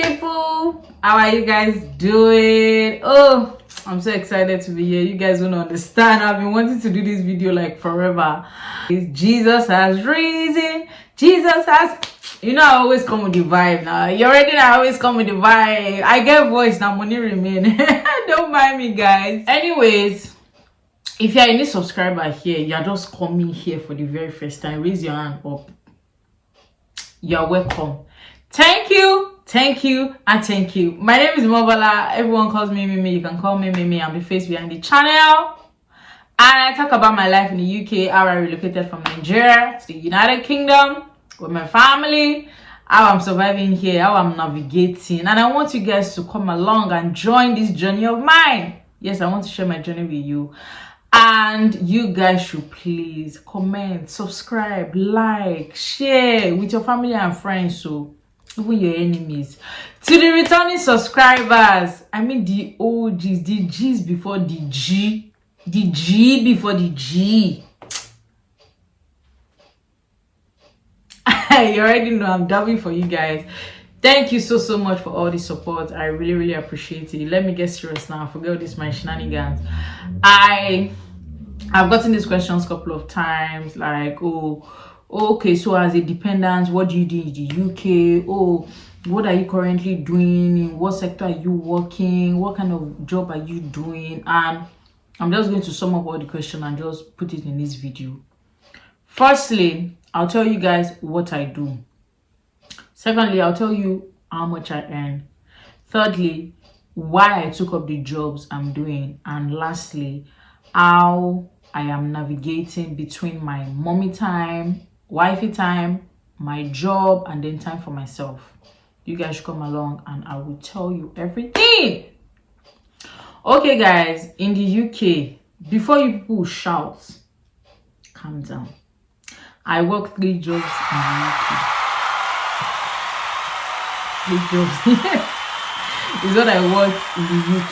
people, how are you guys doing? Oh, I'm so excited to be here. You guys don't understand, I've been wanting to do this video like forever. Jesus has risen. Jesus has, I always come with the vibe now. You already know I always come with the vibe. I get voice now, money remain. Don't mind me, guys. Anyways, if you're a new subscriber here, you're just coming here for the very first time, raise your hand up. You're welcome. Thank you, and thank you. My name is Mobala. Everyone calls me Mimi. You can call me Mimi. I'm the face behind the channel. And I talk about my life in the UK, how I relocated from Nigeria to the United Kingdom with my family, how I'm surviving here, how I'm navigating. And I want you guys to come along and join this journey of mine. Yes, I want to share my journey with you. And you guys should please comment, subscribe, like, share with your family and friends, so even your enemies. To the returning subscribers, I mean the OGs, the G's before the G, the G before the G. You already know I'm dubbing for you guys. Thank you so much for all the support. I really appreciate it. Let me get serious now. Forget all this my shenanigans. I've gotten these questions a couple of times, like, okay, so as a dependent, what do you do in the UK? Oh, what are you currently doing? In what sector are you working? What kind of job are you doing? And I'm just going to sum up all the questions and just put it in this video. Firstly, I'll tell you guys what I do. Secondly, I'll tell you how much I earn. Thirdly, why I took up the jobs I'm doing. And lastly, how I am navigating between my mommy time, wifey time, my job, and then time for myself. You guys should come along and I will tell you everything. Okay, guys, in the UK, before you people shout, calm down. I work 3 jobs in the UK. 3 jobs is what I work in the UK.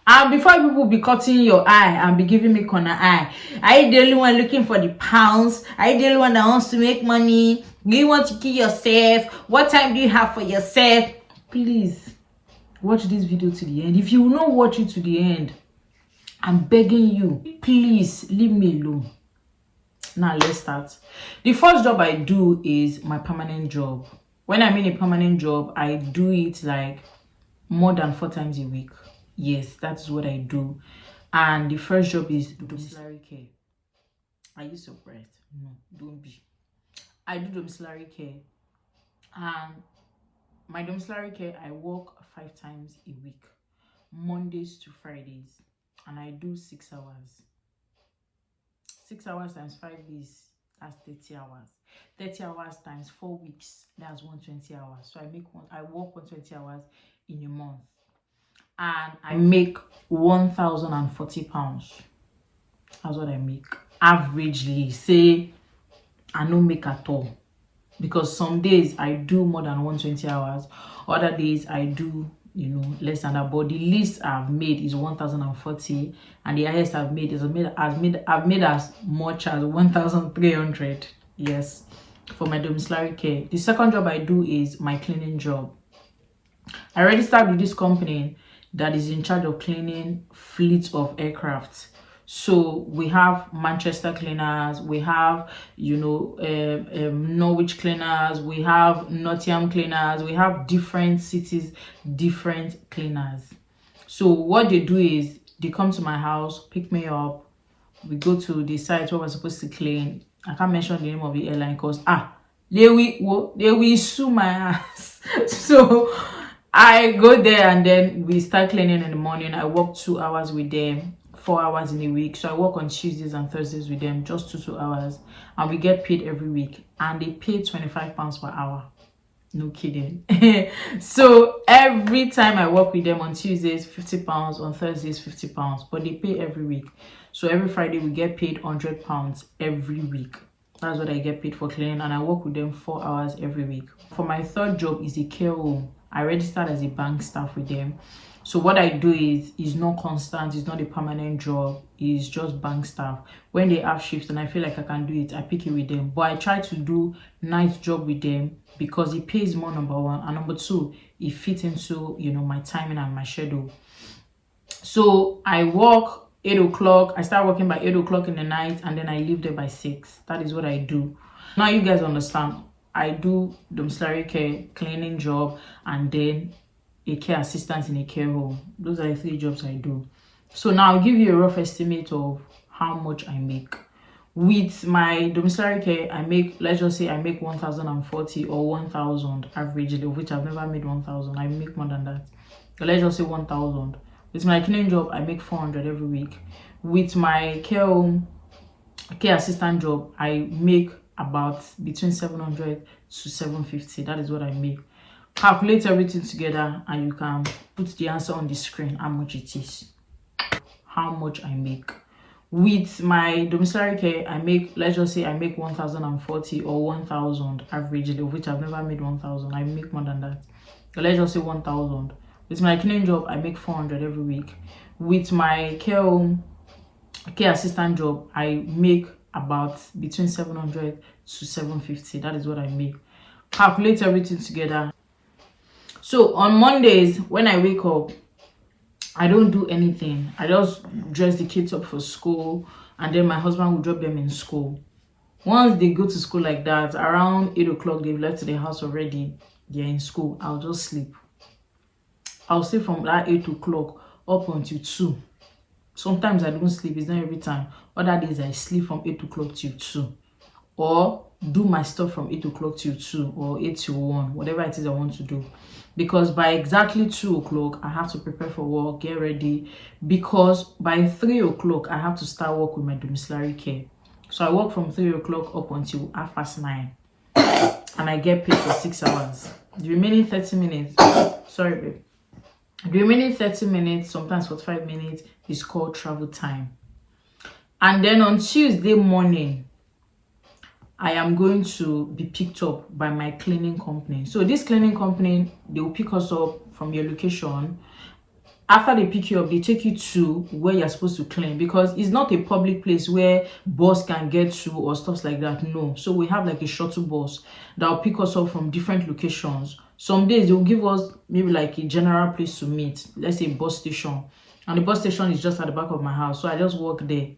And before people be cutting your eye and be giving me corner eye, are you the only one looking for the pounds? Are you the only one that wants to make money? Do you want to kill yourself? What time do you have for yourself? Please watch this video to the end. If you will not watch it to the end, I'm begging you, please leave me alone. Now let's start. The first job I do is my permanent job. When I'm in a permanent job, I do it like more than 4 times a week. Yes, that's what I do. And the first job is domiciliary care. Are you surprised? No, don't be. I do domiciliary care. And my domiciliary care, I work 5 times a week, Mondays to Fridays. And I do 6 hours. 6 hours times 5 days, that's 30 hours. 30 hours times 4 weeks, that's 120 hours. So I work 120 hours in a month. And I make £1,040. That's what I make. Averagely, say I don't make at all. Because some days I do more than 120 hours. Other days I do, less than that. But the least I've made is 1,040. And the highest I've made is I've made as much as 1,300. Yes. For my domiciliary care. The second job I do is my cleaning job. I registered with this company that is in charge of cleaning fleets of aircraft. So we have Manchester cleaners, we have Norwich cleaners, we have Nottingham cleaners, we have different cities, different cleaners. So what they do is they come to my house, pick me up, we go to the site where we're supposed to clean. I can't mention the name of the airline because they will sue my ass. So I go there and then we start cleaning in the morning. I work 2 hours with them, 4 hours in a week. So I work on Tuesdays and Thursdays with them, just 2 hours. And we get paid every week. And they pay £25 per hour. No kidding. So every time I work with them on Tuesdays, £50, on Thursdays, £50. But they pay every week. So every Friday we get paid £100 every week. That's what I get paid for cleaning. And I work with them 4 hours every week. For my third job is a care home. I registered as a bank staff with them. So what I do is not constant, it's not a permanent job, it's just bank staff. When they have shifts and I feel like I can do it, I pick it with them. But I try to do night job with them because it pays more, number one, and number two, it fits into, you know, my timing and my schedule. So I work 8 o'clock, I start working by 8 o'clock in the night, and then I leave there by 6. That is what I do. Now you guys understand, I do domiciliary care, cleaning job, and then a care assistant in a care home. Those are the 3 jobs I do. So now I'll give you a rough estimate of how much I make. With my domiciliary care, I make, let's just say I make 1,040 or 1,000 averagely, of which I've never made 1,000. I make more than that. But let's just say 1,000. With my cleaning job, I make 400 every week. With my care home, care assistant job, I make about between 700 to 750. That is what I make. Calculate everything together and you can put the answer on the screen, how much it is, how much I make. With my domiciliary care, I make, let's just say I make 1,040 or 1,000 averagely, of which I've never made 1,000. I make more than that. So let's just say 1,000. With my cleaning job, I make 400 every week. With my care home, care assistant job, I make about between 700 to 750. That is what I make. Calculate everything together. So on Mondays, when I wake up, I don't do anything. I just dress the kids up for school, and then my husband will drop them in school. Once they go to school like that, around 8 o'clock, they've left the house already, they're in school, I'll just sleep. I'll sleep from that 8 o'clock up until 2. Sometimes I don't sleep, it's not every time. Other days I sleep from 8 o'clock till 2. Or do my stuff from 8 o'clock till 2 or 8 till 1, whatever it is I want to do. Because by exactly 2 o'clock, I have to prepare for work, get ready. Because by 3 o'clock, I have to start work with my domiciliary care. So I work from 3 o'clock up until 9:30. And I get paid for 6 hours. The remaining 30 minutes, sorry babe. The remaining 30 minutes, sometimes 45 minutes, is called travel time. And then on Tuesday morning, I am going to be picked up by my cleaning company. So this cleaning company, they will pick us up from your location. After they pick you up, they take you to where you're supposed to clean, because it's not a public place where bus can get to or stuff like that. No. So we have like a shuttle bus that will pick us up from different locations. Some days they'll give us maybe like a general place to meet, let's say a bus station. And the bus station is just at the back of my house. So I just walk there,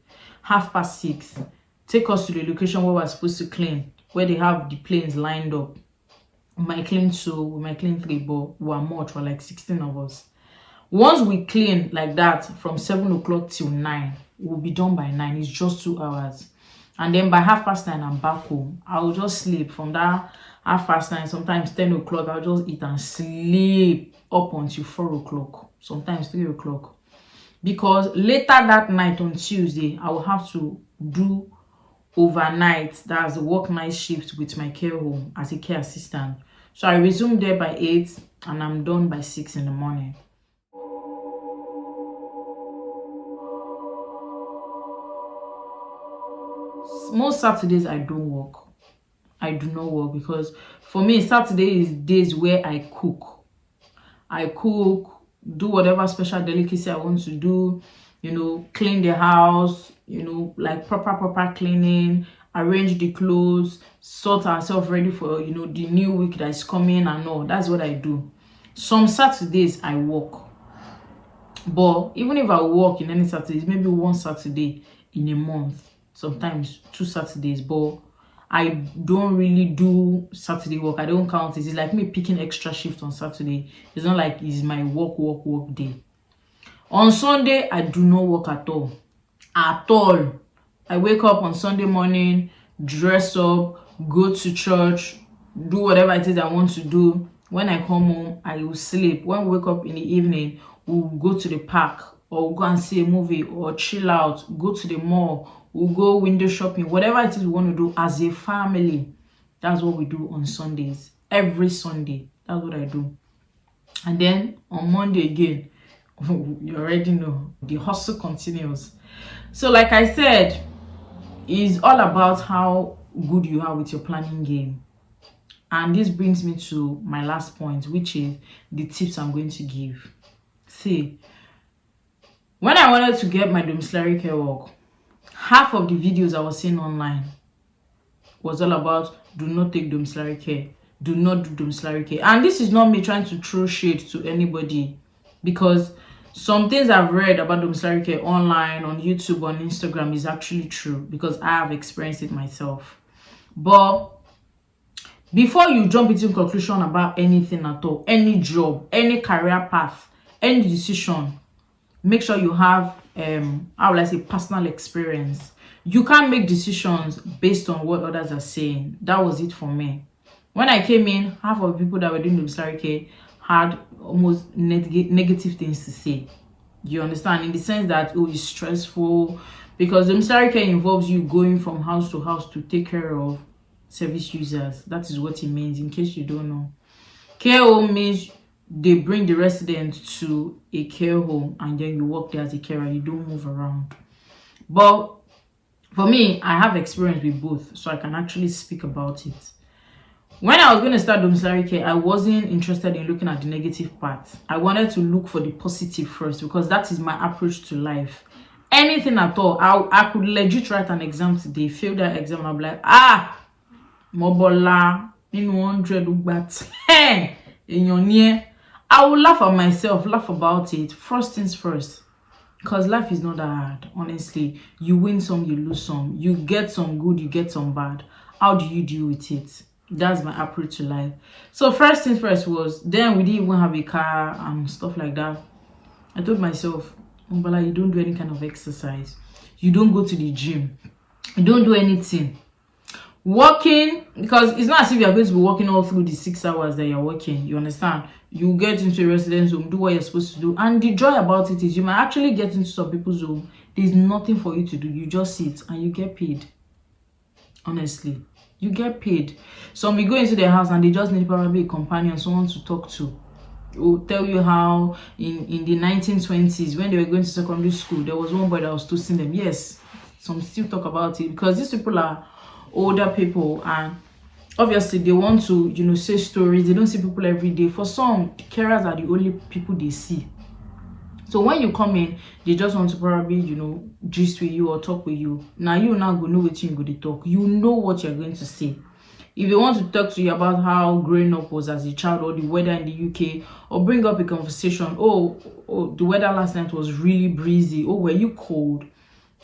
6:30. Take us to the location where we're supposed to clean, where they have the planes lined up. We might clean 2, we might clean 3, but we're much, we're like 16 of us. Once we clean like that from 7 o'clock till 9, we'll be done by 9. It's just 2 hours. And then by 9:30, I'm back home. I'll just sleep from that 9:30, sometimes 10 o'clock. I'll just eat and sleep up until 4 o'clock, sometimes 3 o'clock. Because later that night on Tuesday, I will have to do overnight, that's the work night shift with my care home as a care assistant. So I resume there by 8 and I'm done by 6 in the morning. Most Saturdays I don't work. I do not work because for me Saturday is days where I cook. Do whatever special delicacy I want to do, you know, clean the house, you know, like proper cleaning, arrange the clothes, sort ourselves ready for, you know, the new week that is coming and all. That's what I do. Some Saturdays I work. But even if I work in any Saturdays, maybe 1 Saturday in a month, sometimes 2 Saturdays, but I don't really do Saturday work. I don't count it. It's like me picking extra shift on Saturday. It's not like it's my work day. On Sunday, I do not work at all. At all. I wake up on Sunday morning, dress up, go to church, do whatever it is I want to do. When I come home, I will sleep. When we wake up in the evening, we'll go to the park or we'll go and see a movie or chill out, go to the mall, we'll go window shopping, whatever it is we want to do as a family. That's what we do on Sundays. Every Sunday, that's what I do. And then on Monday again, you already know, the hustle continues. So like I said, it's all about how good you are with your planning game. And this brings me to my last point, which is the tips I'm going to give. See, when I wanted to get my domiciliary care work, half of the videos I was seeing online was all about do not take domiciliary care, do not do domiciliary care. And this is not me trying to throw shade to anybody, because some things I've read about domiciliary care online, on YouTube, on Instagram is actually true, because I have experienced it myself. But before you jump into conclusion about anything at all, any job, any career path, any decision, make sure you have how will I say, personal experience. You can't make decisions based on what others are saying. That was it for me. When I came in, half of the people that were doing domiciliary care had almost negative things to say. You understand? In the sense that it's stressful, because domiciliary care involves you going from house to house to take care of service users. That is what it means, in case you don't know. Care home means they bring the resident to a care home and then you work there as a carer. You don't move around. But for me, I have experience with both, so I can actually speak about it. When I was going to start domiciliary care, I wasn't interested in looking at the negative part. I wanted to look for the positive first, because that is my approach to life. Anything at all, I could legit write an exam today, fail that exam, and I'll be like, Mobola, in 100, but 10 in your near. I will laugh at myself, laugh about it. First things first. Because life is not that hard, honestly. You win some, you lose some. You get some good, you get some bad. How do you deal with it? That's my approach to life. So first things first was, then we didn't even have a car and stuff like that. I told myself, Mobola, you don't do any kind of exercise. You don't go to the gym. You don't do anything. Working, because it's not as if you're going to be working all through the 6 hours that you're working. You understand? You get into a residence home, do what you're supposed to do. And the joy about it is you might actually get into some people's home. There's nothing for you to do. You just sit and you get paid. Honestly, you get paid. Some will go into their house and they just need probably a companion, someone to talk to. Will tell you how in the 1920s, when they were going to secondary school, there was one boy that was toasting them. Yes, some still talk about it, because these people are older people, and obviously they want to, you know, say stories. They don't see people every day. For some, carers are the only people they see. So when you come in, they just want to probably, you know, gist with you or talk with you. Now you now go know what you're going to talk. You know what you're going to say. If they want to talk to you about how growing up was as a child, or the weather in the UK, or bring up a conversation, oh, the weather last night was really breezy. Oh, were you cold?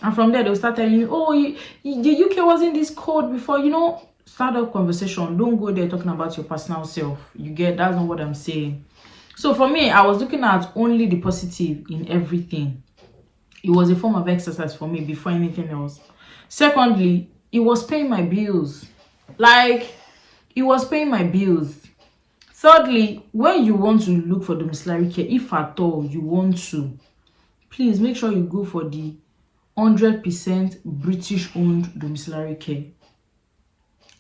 And from there, they'll start telling you, oh, the UK wasn't this cold before. You know, start up conversation. Don't go there talking about your personal self. You get, that's not what I'm saying. So for me, I was looking at only the positive in everything. It was a form of exercise for me before anything else. Secondly, it was paying my bills. Like, it was paying my bills. Thirdly, when you want to look for domiciliary care, if at all you want to, please make sure you go for the 100% British-owned domiciliary care.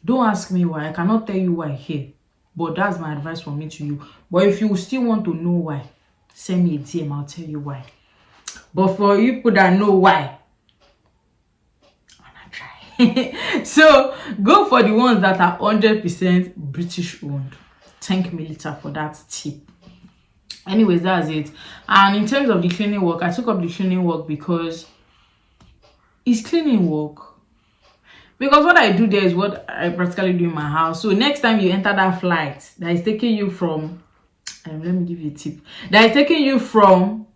Don't ask me why. I cannot tell you why here. But that's my advice from me to you. But if you still want to know why, send me a DM. I'll tell you why. But for you people that know why, I'm gonna try. So go for the ones that are 100% British-owned. Thank me later for that tip. Anyways, that's it. And in terms of the cleaning work, I took up the cleaning work because it's cleaning work. Because what I do there is what I practically do in my house. So next time you enter that flight that is taking you from, let me give you a tip, that is taking you from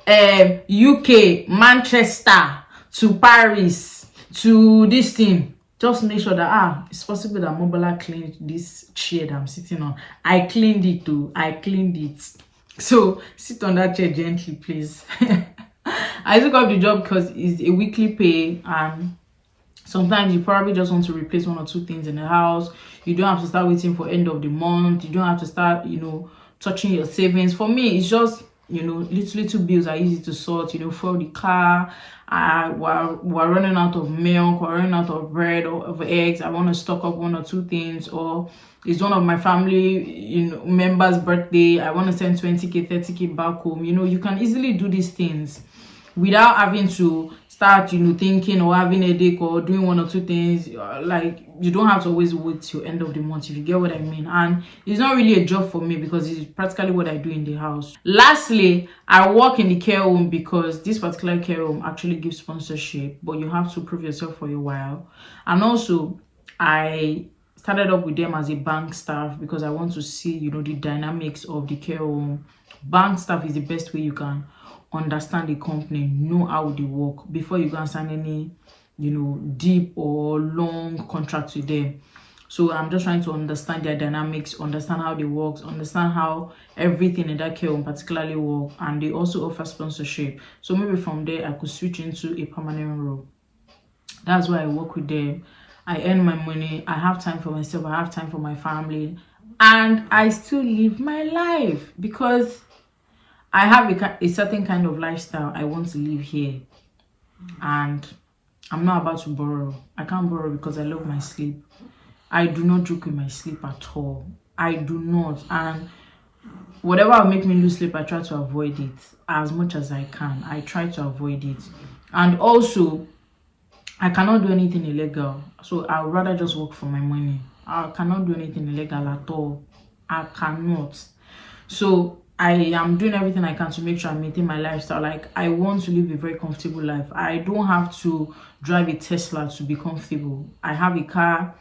UK, Manchester to Paris to this thing, just make sure that it's possible that Mobola cleaned this chair that I'm sitting on. I cleaned it too. I cleaned it. So sit on that chair gently, please. I took up the job because it's a weekly pay, and sometimes you probably just want to replace one or two things in the house. You don't have to start waiting for end of the month. You don't have to start, you know, touching your savings. For me, it's just, you know, little bills are easy to sort. You know, for the car, we're running out of milk, we're running out of bread or of eggs. I want to stock up one or two things, or it's one of my family, you know, members' birthday. I want to send 20k, 30k back home. You know, you can easily do these things without having to start, thinking or having a headache or doing one or two things. Like, you don't have to always wait till end of the month, if you get what I mean. And it's not really a job for me because it's practically what I do in the house. Lastly, I work in the care home because this particular care home actually gives sponsorship, but you have to prove yourself for a while. And also, I started up with them as a bank staff because I want to see, the dynamics of the care home. Bank staff is the best way you can understand the company, know how they work before you go and sign any, deep or long contract with them. So I'm just trying to understand their dynamics, understand how they work, understand how everything in that care home particularly work. And they also offer sponsorship. So maybe from there I could switch into a permanent role. That's why I work with them. I earn my money. I have time for myself. I have time for my family. And I still live my life because I have a certain kind of lifestyle I want to live here. And I'm not about to borrow. I can't borrow because I love my sleep. I do not joke with my sleep at all. I do not. And whatever will make me lose sleep, I try to avoid it as much as I can. I try to avoid it. And also, I cannot do anything illegal. So I would rather just work for my money. I cannot do anything illegal at all. I cannot. So I am doing everything I can to make sure I maintain my lifestyle. Like, I want to live a very comfortable life. I don't have to drive a Tesla to be comfortable. I have a car.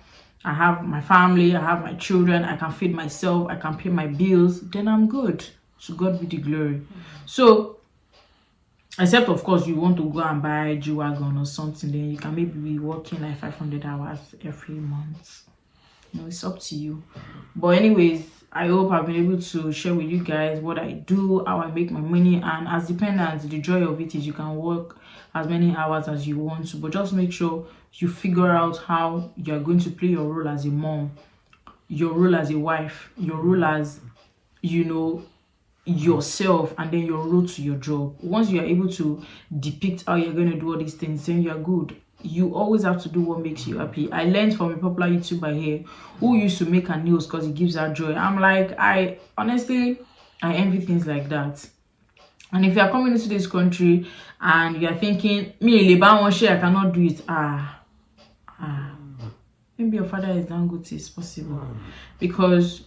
I have my family. I have my children. I can feed myself. I can pay my bills. Then I'm good. To God be the glory. So, except of course you want to go and buy a G-Wagon or something, then you can maybe be working like 500 hours every month. It's up to you. But anyways, I hope I've been able to share with you guys what I do, how I make my money. And as dependents, the joy of it is you can work as many hours as you want to, but just make sure you figure out how you're going to play your role as a mom, your role as a wife, your role as, yourself, and then your role to your job. Once you are able to depict how you're going to do all these things, then you're good. You always have to do what makes you happy. I learned from a popular YouTuber here who used to make her nails because it gives her joy. I'm like, I envy things like that. And if you are coming into this country and you are thinking, me, I cannot do it. Maybe your father is not good, it's possible. Because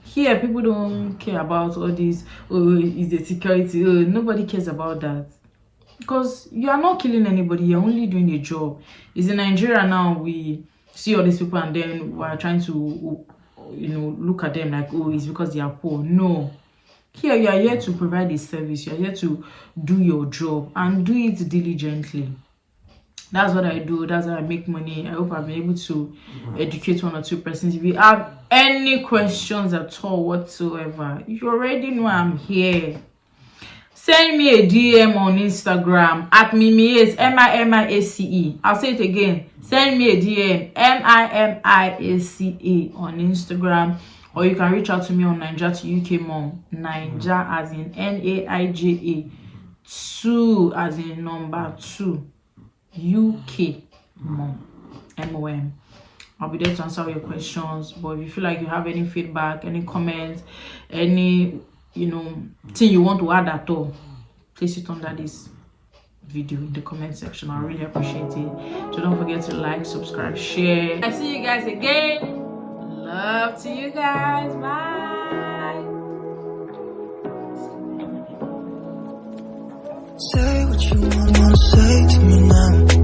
here, people don't care about all this. Oh, is the security? Oh, nobody cares about that. Because you are not killing anybody, you're only doing a job. It's in Nigeria now, we see all these people and then we're trying to, look at them like, oh, it's because they are poor. No. Here, you are here to provide a service. You're here to do your job and do it diligently. That's what I do. That's how I make money. I hope I've been able to educate one or two persons. If you have any questions at all whatsoever, you already know I'm here. Send me a DM on Instagram at Mimiace, MIMIACE. I'll say it again. Send me a DM, MIMIACE on Instagram. Or you can reach out to me on Naija to UK Mom. Naija as in NAIJA. 2 as in number 2. UK Mom. MOM. I'll be there to answer all your questions. But if you feel like you have any feedback, any comments, any thing you want to add at all, place it under this video in the comment section. I really appreciate it. So don't forget to like, subscribe, share. I see you guys again. Love to you guys. Bye. Say what you wanna say to me now.